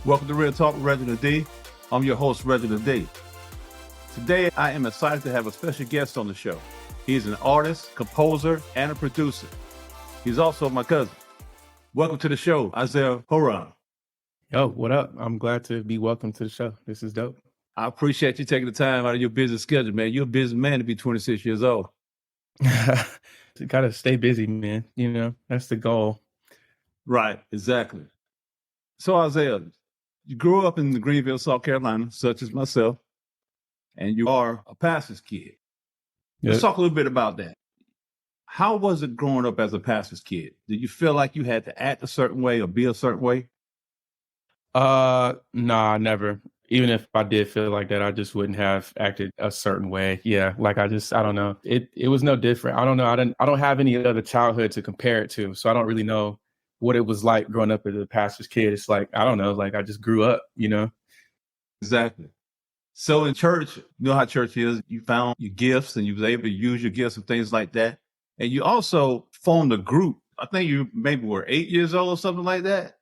Welcome to Real Talk with Reginald D. I'm your host, Reginald D. Today, I am excited to have a special guest on the show. He's an artist, composer, and a producer. He's also my cousin. Welcome to the show, Isaiah Horan. Yo, what up? I'm glad to be welcome to the show. This is dope. I appreciate you taking the time out of your busy schedule, man. You're a busy man to be 26 years old. Gotta stay busy, man. You know, that's the goal. Right, exactly. So, Isaiah, you grew up in Greenville, South Carolina, such as myself, and you are a pastor's kid. Let's talk a little bit about that. How was it growing up as a pastor's kid? Did you feel like you had to act a certain way or be a certain way? Nah, never. Even if I did feel like that, I just wouldn't have acted a certain way. Yeah, like I don't know. It was no different. I don't know. I don't have any other childhood to compare it to, so I don't really know what it was like growing up as a pastor's kid. It's like, I don't know, like I just grew up, you know? Exactly. So in church, you know how church is, you found your gifts and you was able to use your gifts and things like that. And you also formed a group. I think you maybe were 8 years old or something like that.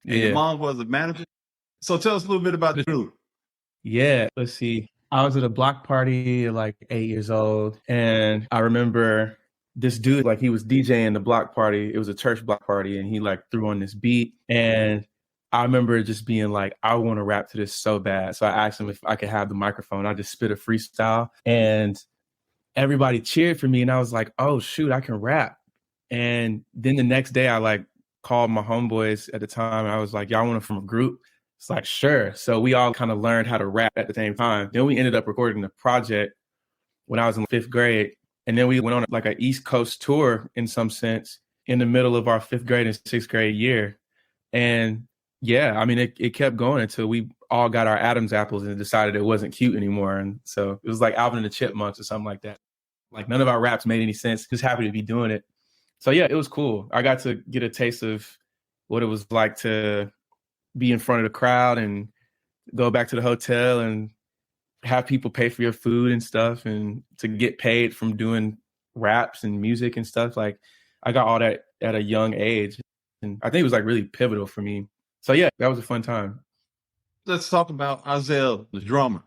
And your mom was a manager. So tell us a little bit about the group. Yeah, let's see. I was at a block party at like 8 years old. And I remember this dude, like he was DJing the block party. It was a church block party. And he like threw on this beat. And I remember just being like, I want to rap to this so bad. So I asked him if I could have the microphone. I just spit a freestyle. And everybody cheered for me. And I was like, oh, shoot, I can rap. And then the next day I like called my homeboys at the time. And I was like, y'all want to form a group? It's like, sure. So we all kind of learned how to rap at the same time. Then we ended up recording the project when I was in 5th grade. And then we went on like an East Coast tour in some sense in the middle of our 5th grade and 6th grade year. And yeah, I mean, it kept going until we all got our Adam's apples and decided it wasn't cute anymore. And so it was like Alvin and the Chipmunks or something like that. Like none of our raps made any sense. Just happy to be doing it. So yeah, it was cool. I got to get a taste of what it was like to be in front of the crowd and go back to the hotel and have people pay for your food and stuff, and to get paid from doing raps and music and stuff. Like I got all that at a young age. And I think it was like really pivotal for me. So yeah, that was a fun time. Let's talk about Isaiah, the drummer.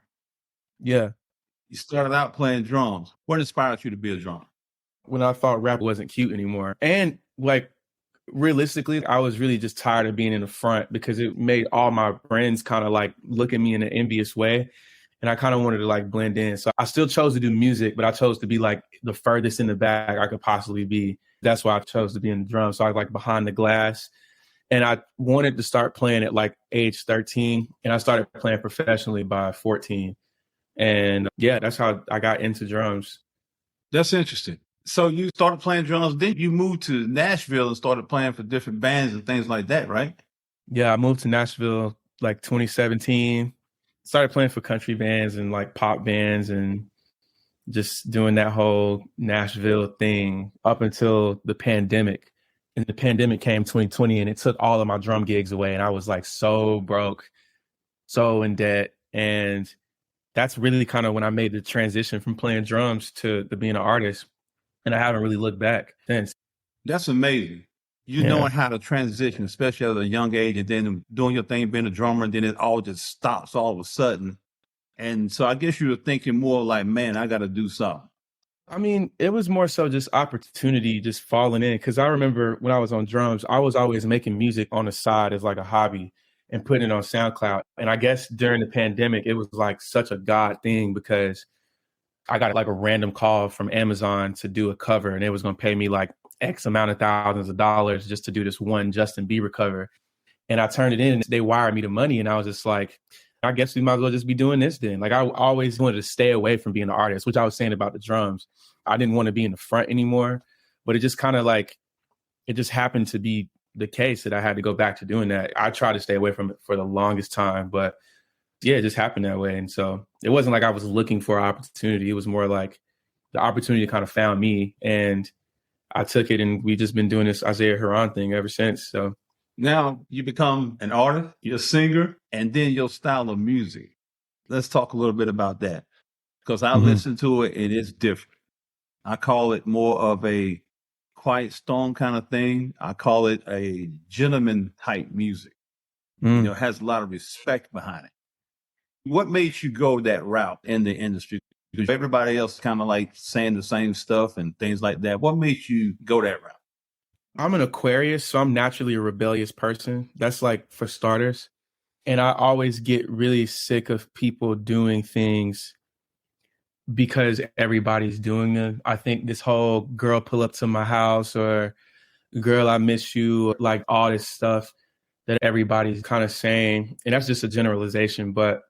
Yeah. You started out playing drums. What inspired you to be a drummer? When I thought rap wasn't cute anymore. And like realistically, I was really just tired of being in the front because it made all my friends kind of like look at me in an envious way. And I kind of wanted to like blend in. So I still chose to do music, but I chose to be like the furthest in the back I could possibly be. That's why I chose to be in the drums. So I was like behind the glass. And I wanted to start playing at like age 13. And I started playing professionally by 14. And yeah, that's how I got into drums. That's interesting. So you started playing drums, then you moved to Nashville and started playing for different bands and things like that, right? Yeah, I moved to Nashville like 2017. Started playing for country bands and like pop bands and just doing that whole Nashville thing up until the pandemic. And the pandemic came 2020 and it took all of my drum gigs away. And I was like so broke, so in debt. And that's really kind of when I made the transition from playing drums to being an artist. And I haven't really looked back since. That's amazing. You knowing how to transition, especially at a young age, and then doing your thing, being a drummer, and then it all just stops all of a sudden. And so I guess you were thinking more like, man, I got to do something. I mean, it was more so just opportunity, just falling in. Because I remember when I was on drums, I was always making music on the side as like a hobby and putting it on SoundCloud. And I guess during the pandemic, it was like such a God thing because I got like a random call from Amazon to do a cover, and it was going to pay me like X amount of thousands of dollars just to do this one Justin Bieber cover. And I turned it in and they wired me the money. And I was just like, I guess we might as well just be doing this then. Like I always wanted to stay away from being an artist, which I was saying about the drums. I didn't want to be in the front anymore, but it just kind of like, it just happened to be the case that I had to go back to doing that. I tried to stay away from it for the longest time, but yeah, it just happened that way. And so it wasn't like I was looking for an opportunity. It was more like the opportunity kind of found me and I took it, and we've just been doing this Isaiah Horan thing ever since. So now you become an artist, you're a singer, and then your style of music. Let's talk a little bit about that because I listen to it and it's different. I call it more of a quiet storm kind of thing. I call it a gentleman type music. has a lot of respect behind it. What made you go that route in the industry? Because everybody else kind of like saying the same stuff and things like that. What made you go that route? I'm an Aquarius, so I'm naturally a rebellious person. That's like for starters. And I always get really sick of people doing things because everybody's doing them. I think this whole girl pull up to my house or girl, I miss you, like all this stuff that everybody's kind of saying. And that's just a generalization, but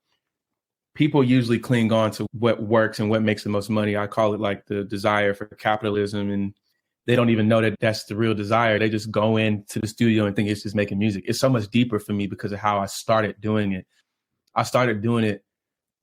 people usually cling on to what works and what makes the most money. I call it like the desire for capitalism. And they don't even know that that's the real desire. They just go into the studio and think it's just making music. It's so much deeper for me because of how I started doing it. I started doing it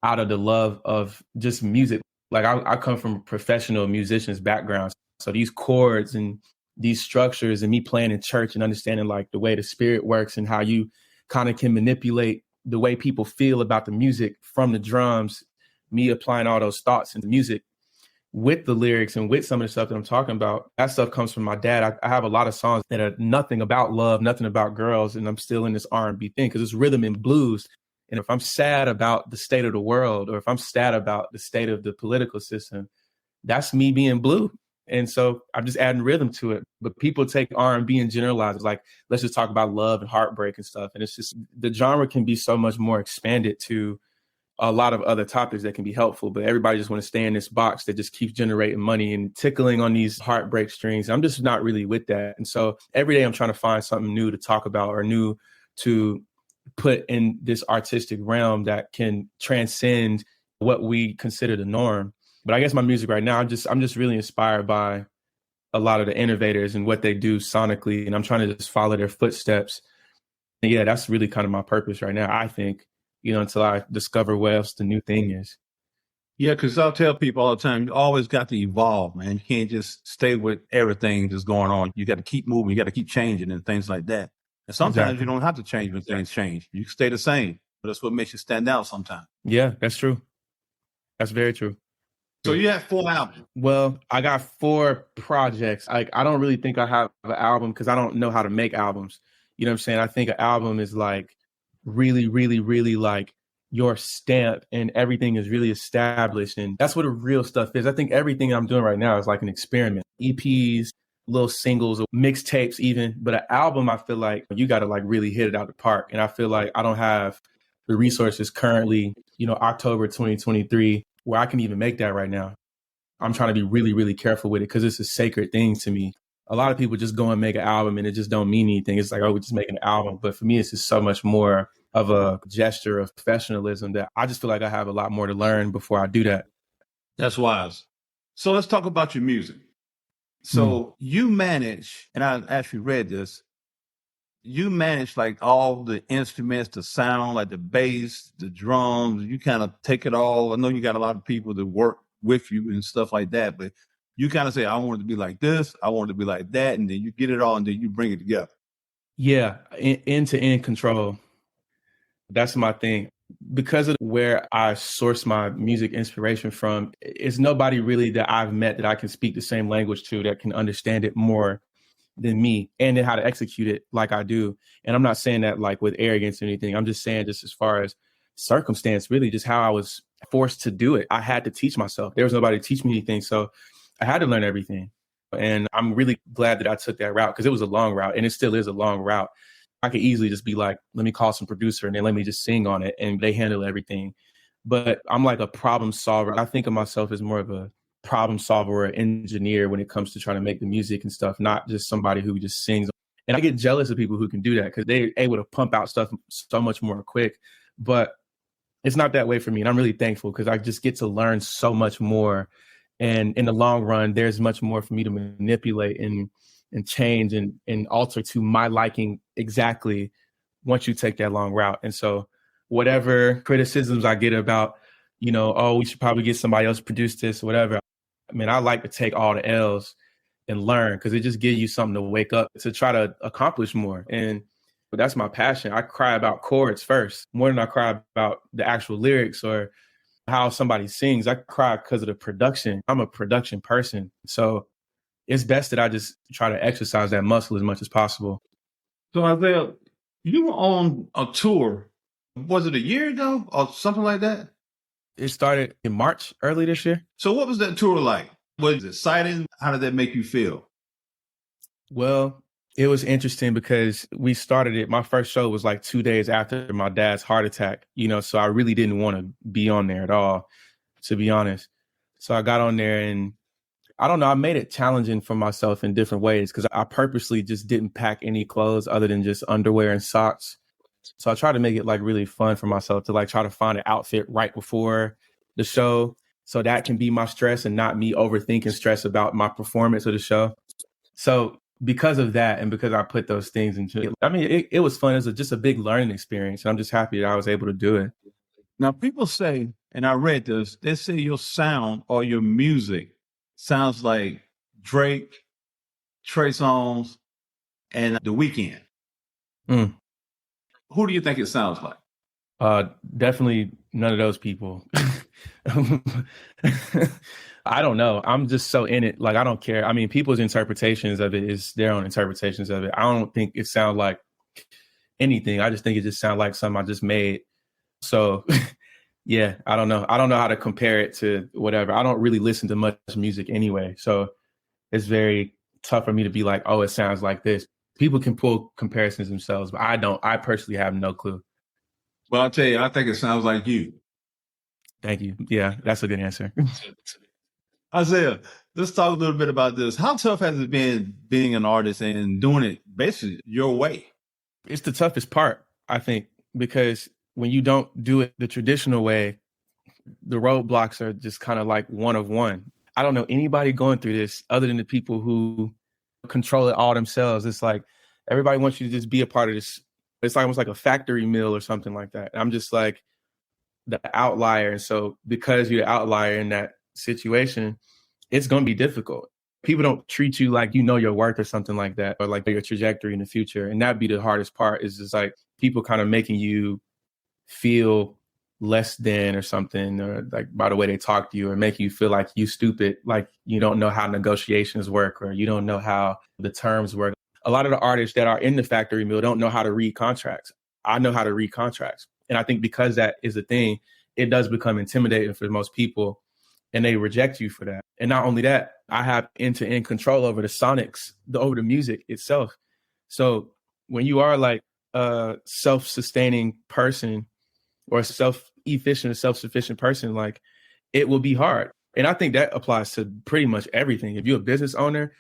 out of the love of just music. Like I come from a professional musician's background. So these chords and these structures and me playing in church and understanding like the way the spirit works and how you kind of can manipulate the way people feel about the music from the drums, me applying all those thoughts into music with the lyrics and with some of the stuff that I'm talking about. That stuff comes from my dad. I have a lot of songs that are nothing about love, nothing about girls, and I'm still in this R&B thing because it's rhythm and blues. And if I'm sad about the state of the world, or if I'm sad about the state of the political system, that's me being blue. And so I'm just adding rhythm to it. But people take R&B and generalize it, like, let's just talk about love and heartbreak and stuff. And it's just, the genre can be so much more expanded to a lot of other topics that can be helpful. But everybody just want to stay in this box that just keeps generating money and tickling on these heartbreak strings. I'm just not really with that. And so every day I'm trying to find something new to talk about or new to put in this artistic realm that can transcend what we consider the norm. But I guess my music right now, I'm just really inspired by a lot of the innovators and what they do sonically. And I'm trying to just follow their footsteps. And yeah, that's really kind of my purpose right now, I think, until I discover what else the new thing is. Yeah, because I'll tell people all the time, you always got to evolve, man. You can't just stay with everything that's going on. You got to keep moving. You got to keep changing and things like that. And sometimes you don't have to change when things change. You can stay the same. But that's what makes you stand out sometimes. Yeah, that's true. That's very true. So you have 4 albums. Well, I got 4 projects. Like, I don't really think I have an album because I don't know how to make albums. You know what I'm saying? I think an album is like really, really, really like your stamp and everything is really established. And that's what the real stuff is. I think everything I'm doing right now is like an experiment. EPs, little singles, or mixtapes even. But an album, I feel like you got to like really hit it out the park. And I feel like I don't have the resources currently, October 2023, where I can even make that right now. I'm trying to be really, really careful with it because it's a sacred thing to me. A lot of people just go and make an album and it just don't mean anything. It's like, oh, we're just making an album. But for me, it's just so much more of a gesture of professionalism that I just feel like I have a lot more to learn before I do that. That's wise. So let's talk about your music. So you manage, and I actually read this, you manage like all the instruments, the sound, like the bass, the drums, you kind of take it all. I know you got a lot of people that work with you and stuff like that, but you kind of say, I want it to be like this, I want it to be like that, and then you get it all and then you bring it together. Yeah, end-to-end control. That's my thing. Because of where I source my music inspiration from, it's nobody really that I've met that I can speak the same language to that can understand it more than me, and then how to execute it like I do. And I'm not saying that like with arrogance or anything. I'm just saying just as far as circumstance, really just how I was forced to do it. I had to teach myself. There was nobody to teach me anything. So I had to learn everything. And I'm really glad that I took that route because it was a long route and it still is a long route. I could easily just be like, let me call some producer and then let me just sing on it and they handle everything. But I'm like a problem solver. I think of myself as more of a problem solver or engineer when it comes to trying to make the music and stuff, not just somebody who just sings. And I get jealous of people who can do that because they're able to pump out stuff so much more quick. But it's not that way for me. And I'm really thankful because I just get to learn so much more. And in the long run, there's much more for me to manipulate and change and alter to my liking exactly once you take that long route. And so whatever criticisms I get about, oh, we should probably get somebody else to produce this or whatever. I mean, I like to take all the L's and learn because it just gives you something to wake up to try to accomplish more. But that's my passion. I cry about chords first, more than I cry about the actual lyrics or how somebody sings. I cry because of the production. I'm a production person. So it's best that I just try to exercise that muscle as much as possible. So Isaiah, You were on a tour. Was it a year ago or something like that? It started in March, early this year. So what was that tour like? Was it exciting? How did that make you feel? Well, it was interesting because we started it. My first show was like 2 days after my dad's heart attack, so I really didn't want to be on there at all, to be honest. So I got on there and I don't know, I made it challenging for myself in different ways because I purposely just didn't pack any clothes other than just underwear and socks. So I tried to make it like really fun for myself to like try to find an outfit right before the show. So that can be my stress and not me overthinking stress about my performance of the show. So because of that, and because I put those things into it, I mean, it was fun. It was just a big learning experience. And I'm just happy that I was able to do it. Now, people say, and I read this, they say your sound or your music sounds like Drake, Trey Songz, and The Weeknd. Mm. Who do you think it sounds like? Definitely none of those people. I don't know. I'm just so in it. Like, I don't care. I mean, people's interpretations of it is their own interpretations of it. I don't think it sounds like anything. I just think it just sounds like something I just made. So, yeah, I don't know. I don't know how to compare it to whatever. I don't really listen to much music anyway. So it's very tough for me to be like, oh, it sounds like this. People can pull comparisons themselves, but I don't. I personally have no clue. Well, I'll tell you, I think it sounds like you. Thank you. Yeah, that's a good answer. Isaiah, let's talk a little bit about this. How tough has it been being an artist and doing it basically your way? It's the toughest part, I think, because when you don't do it the traditional way, the roadblocks are just kind of like one of one. I don't know anybody going through this other than the people who control it all themselves. It's like everybody wants you to just be a part of this. It's almost like a factory meal or something like that. I'm just like the outlier. And so because you're the outlier in that situation, it's going to be difficult. People don't treat you like you know your worth or something like that, or like your trajectory in the future. And that'd be the hardest part, is just like people kind of making you feel less than or something, or like by the way they talk to you, or make you feel like you stupid, like you don't know how negotiations work, or you don't know how the terms work. A lot of the artists that are in the factory mill don't know how to read contracts. I know how to read contracts. And I think because that is a thing, it does become intimidating for most people, and they reject you for that. And not only that, I have end-to-end control over the sonics, over the music itself. So when you are like a self-sustaining person or a self-efficient or self-sufficient person, like it will be hard. And I think that applies to pretty much everything. If you're a business owner,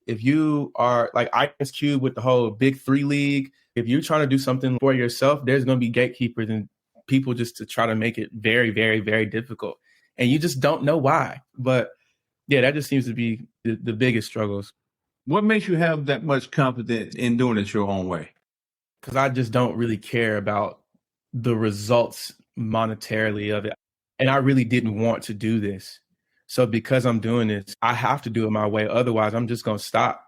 if you are like Ice Cube with the whole Big Three League, if you're trying to do something for yourself, there's going to be gatekeepers and people just to try to make it very, very, very difficult. And you just don't know why. But yeah, that just seems to be the biggest struggles. What makes you have that much confidence in doing it your own way? Because I just don't really care about the results monetarily of it. And I really didn't want to do this. So because I'm doing this, I have to do it my way. Otherwise, I'm just going to stop.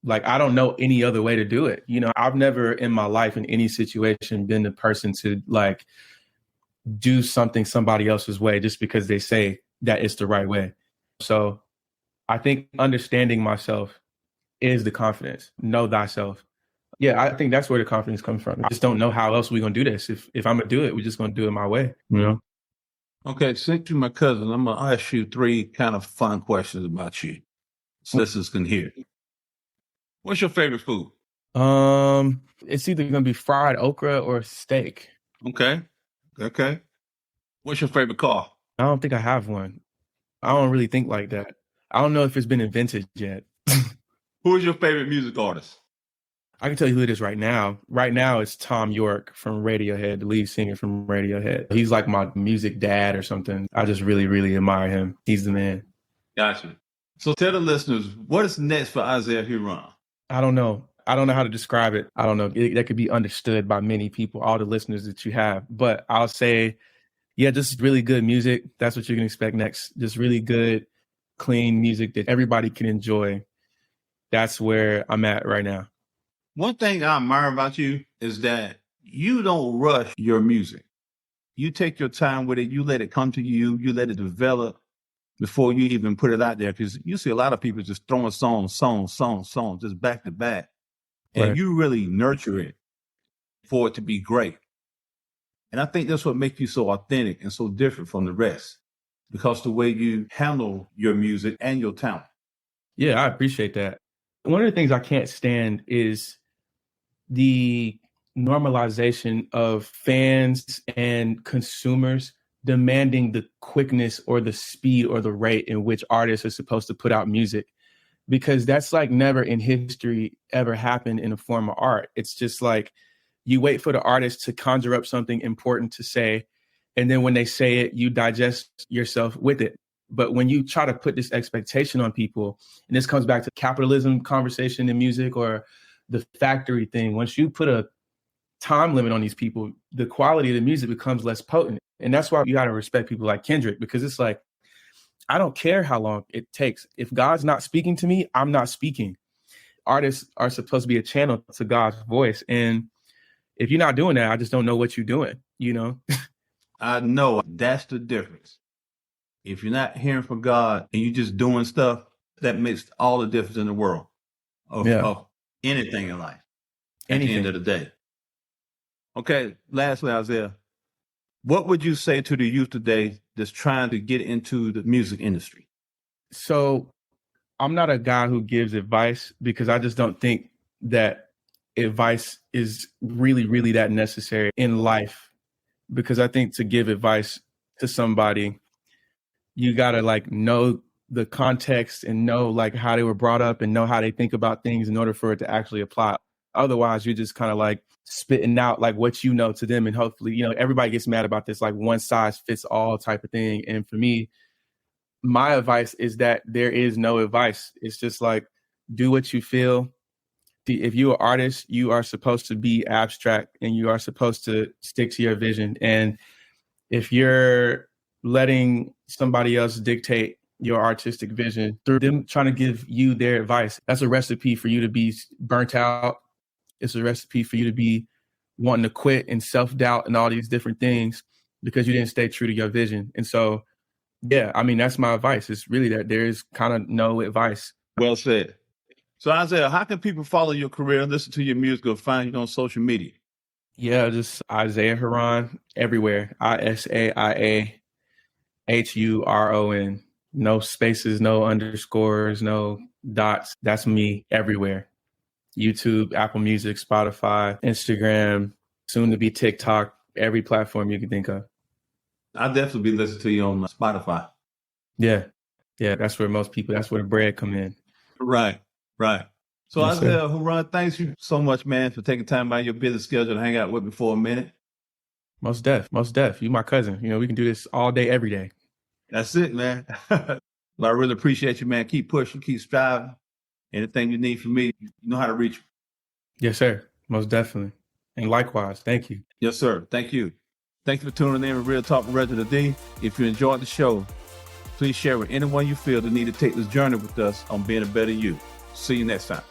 Like, I don't know any other way to do it. I've never in my life in any situation been the person to like do something somebody else's way just because they say that it's the right way. So I think understanding myself is the confidence. Know thyself. Yeah, I think that's where the confidence comes from. I just don't know how else we're going to do this. If I'm going to do it, we're just going to do it my way. Okay, since you're my cousin, I'm going to ask you 3 kind of fun questions about you. Sisters can hear. What's your favorite food? It's either going to be fried okra or steak. Okay. What's your favorite car? I don't think I have one. I don't really think like that. I don't know if it's been invented yet. Who is your favorite music artist? I can tell you who it is right now. Right now, it's Thom Yorke from Radiohead, the lead singer from Radiohead. He's like my music dad or something. I just really, really admire him. He's the man. Gotcha. So tell the listeners, what is next for Isaiah Huron? I don't know. I don't know how to describe it. I don't know. That could be understood by many people, all the listeners that you have. But I'll say, yeah, just really good music. That's what you can expect next. Just really good, clean music that everybody can enjoy. That's where I'm at right now. One thing I admire about you is that you don't rush your music. You take your time with it. You let it come to you. You let it develop before you even put it out there. Because you see a lot of people just throwing songs, just back to back. And you really nurture it. for it to be great. And I think that's what makes you so authentic and so different from the rest, because the way you handle your music and your talent. Yeah, I appreciate that. One of the things I can't stand is the normalization of fans and consumers demanding the quickness or the speed or the rate in which artists are supposed to put out music, because that's like never in history ever happened in a form of art. It's just like you wait for the artist to conjure up something important to say, and then when they say it, you digest yourself with it. But when you try to put this expectation on people, and this comes back to capitalism conversation in music or the factory thing, once you put a time limit on these people, the quality of the music becomes less potent. And that's why you got to respect people like Kendrick, because it's like, I don't care how long it takes. If God's not speaking to me, I'm not speaking. Artists are supposed to be a channel to God's voice. And if you're not doing that, I just don't know what you're doing, you know? I know that's the difference. If you're not hearing from God and you're just doing stuff, that makes all the difference in the world of anything in life at the end of the day. Okay, lastly, Isaiah, what would you say to the youth today that's trying to get into the music industry? So I'm not a guy who gives advice, because I just don't think that advice is really, really that necessary in life. Because I think to give advice to somebody, you got to like know the context and know like how they were brought up and know how they think about things in order for it to actually apply. Otherwise, you're just kind of like spitting out like what you know to them. And hopefully, you know, everybody gets mad about this like one size fits all type of thing. And for me, my advice is that there is no advice. It's just like, do what you feel. If you're an artist, you are supposed to be abstract and you are supposed to stick to your vision. And if you're letting somebody else dictate your artistic vision through them trying to give you their advice, that's a recipe for you to be burnt out. It's a recipe for you to be wanting to quit and self-doubt and all these different things because you didn't stay true to your vision. And so, yeah, I mean, that's my advice. It's really that there is kind of no advice. Well said. So Isaiah, how can people follow your career, listen to your music, or find you on social media? Yeah, just Isaiah Huron everywhere. ISAIAHURON. No spaces, no underscores, no dots. That's me everywhere. YouTube, Apple Music, Spotify, Instagram, soon to be TikTok, every platform you can think of. I'll definitely be listening to you on Spotify. Yeah. Yeah, that's where most people, that's where the bread come in. Right. So Yes, Isaiah Huron, thanks you so much, man, for taking time out of your busy schedule to hang out with me for a minute. Most def. You my cousin. You know, we can do this all day, every day. That's it, man. Well, I really appreciate you, man. Keep pushing, keep striving. Anything you need from me, you know how to reach me. Yes, sir. Most definitely. And likewise, thank you. Yes, sir. Thank you. Thank you for tuning in with Real Talk with Reginald D. If you enjoyed the show, please share with anyone you feel that need to take this journey with us on being a better you. See you next time.